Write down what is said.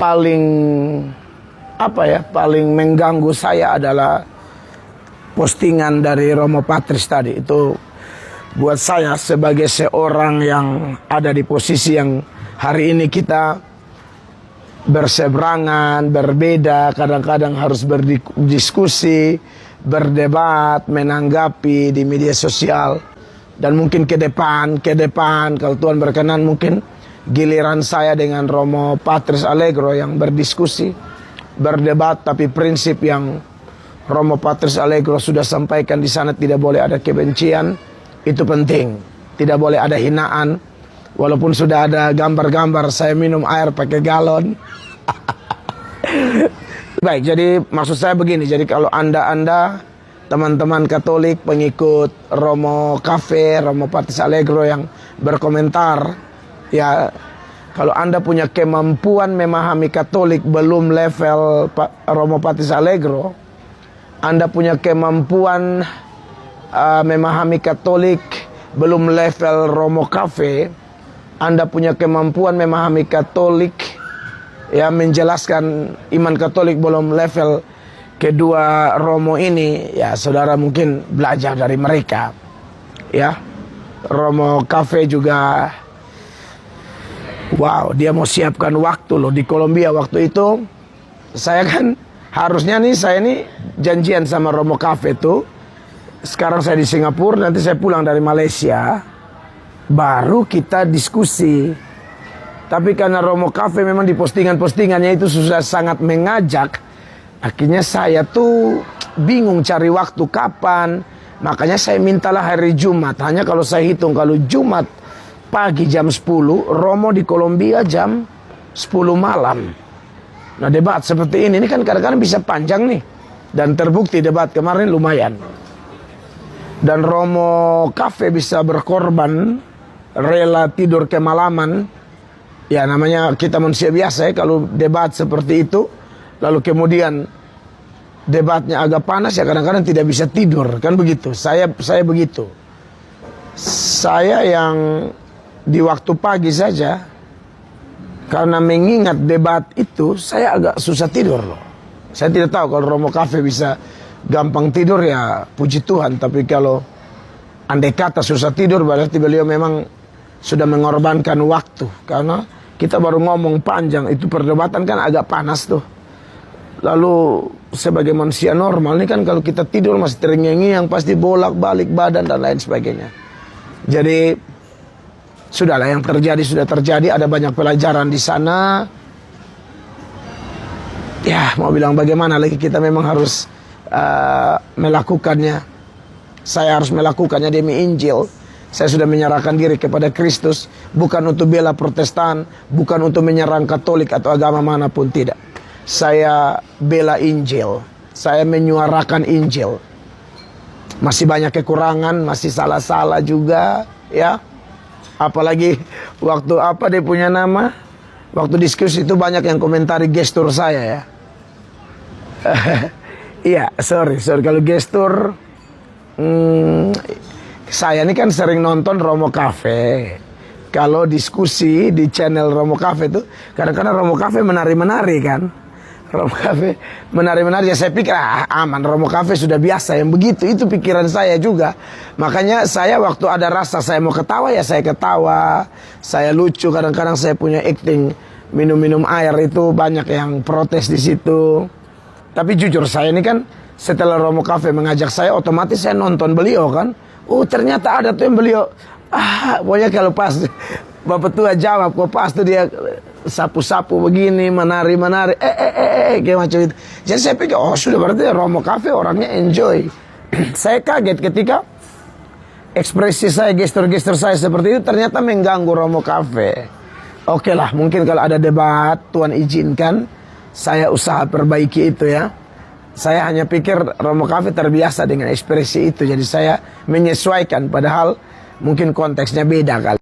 paling paling mengganggu saya adalah postingan dari Romo Patris tadi. Itu buat saya sebagai seorang yang ada di posisi yang hari ini kita berseberangan, berbeda, kadang-kadang harus berdiskusi, berdebat, menanggapi di media sosial. Dan mungkin ke depan kalau Tuhan berkenan, mungkin giliran saya dengan Romo Patris Allegro yang berdiskusi, berdebat, tapi prinsip yang Romo Patris Allegro sudah sampaikan di sana, tidak boleh ada kebencian, itu penting. Tidak boleh ada hinaan. Walaupun sudah ada gambar-gambar saya minum air pakai galon. Baik, jadi maksud saya begini. Jadi kalau Anda teman-teman Katolik, pengikut Romo Cafe, Romo Patris Allegro yang berkomentar, ya, kalau Anda punya kemampuan memahami Katolik belum level Romo Patris Allegro, Anda punya kemampuan memahami Katolik belum level Romo Cafe, Anda punya kemampuan memahami Katolik, ya, menjelaskan iman Katolik belum level kedua Romo ini, ya saudara mungkin belajar dari mereka. Ya, Romo Cafe juga, wow, dia mau siapkan waktu loh di Kolombia. Waktu itu saya kan harusnya saya janjian sama Romo Cafe tuh. Sekarang saya di Singapura, nanti saya pulang dari Malaysia, baru kita diskusi. Tapi karena Romo Cafe memang di postingannya itu sudah sangat mengajak, akhirnya saya tuh bingung cari waktu kapan. Makanya saya mintalah hari Jumat. Hanya kalau saya hitung, kalau Jumat pagi jam 10, Romo di Kolombia jam 10 malam. Nah, debat seperti ini kan kadang-kadang bisa panjang nih. Dan terbukti debat kemarin lumayan. Dan Romo Cafe bisa berkorban, rela tidur kemalaman. Ya, namanya kita manusia biasa ya, kalau debat seperti itu, lalu kemudian debatnya agak panas, ya kadang-kadang tidak bisa tidur, kan begitu. Saya begitu. Saya yang di waktu pagi saja, karena mengingat debat itu, saya agak susah tidur loh. Saya tidak tahu kalau Romo Cafe bisa gampang tidur, ya puji Tuhan. Tapi kalau andai kata susah tidur, berarti beliau memang sudah mengorbankan waktu. Karena kita baru ngomong panjang, itu perdebatan kan agak panas tuh. Lalu sebagai manusia normal ini kan kalau kita tidur masih terngiang-ngiang, pasti bolak-balik badan dan lain sebagainya. Jadi sudahlah, yang terjadi sudah terjadi. Ada banyak pelajaran di sana. Ya, mau bilang bagaimana lagi, kita memang harus melakukannya. Saya harus melakukannya demi Injil. Saya sudah menyerahkan diri kepada Kristus, bukan untuk bela Protestan, bukan untuk menyerang Katolik atau agama manapun, tidak. Saya bela Injil, saya menyuarakan Injil. Masih banyak kekurangan, masih salah-salah juga, ya. Apalagi waktu dia punya nama, waktu diskusi itu banyak yang komentari gestur saya, ya. Iya, sorry kalau gestur, saya ini kan sering nonton Romo Cafe. Kalau diskusi di channel Romo Cafe itu, kadang-kadang Romo Cafe menari-menari kan. Romo Cafe menari-menari, ya saya pikir aman, Romo Cafe sudah biasa yang begitu. Itu pikiran saya juga. Makanya saya waktu ada rasa saya mau ketawa, ya saya ketawa. Saya lucu, kadang-kadang saya punya acting minum-minum air, itu banyak yang protes di situ. Tapi jujur saya ini kan setelah Romo Cafe mengajak saya, otomatis saya nonton beliau kan. Oh, ternyata ada tuh yang beliau, pokoknya kalau pas Bapak tua jawab, kok pas tuh dia sapu-sapu begini, menari-menari, kayak macam itu. Jadi saya pikir, oh sudah, berarti Romo Cafe orangnya enjoy. Saya kaget ketika ekspresi saya, gestur-gestur saya seperti itu ternyata mengganggu Romo Cafe. Oke lah, mungkin kalau ada debat, Tuhan izinkan, saya usaha perbaiki itu ya. Saya hanya pikir Romo Cafe terbiasa dengan ekspresi itu, jadi saya menyesuaikan, padahal mungkin konteksnya beda kali.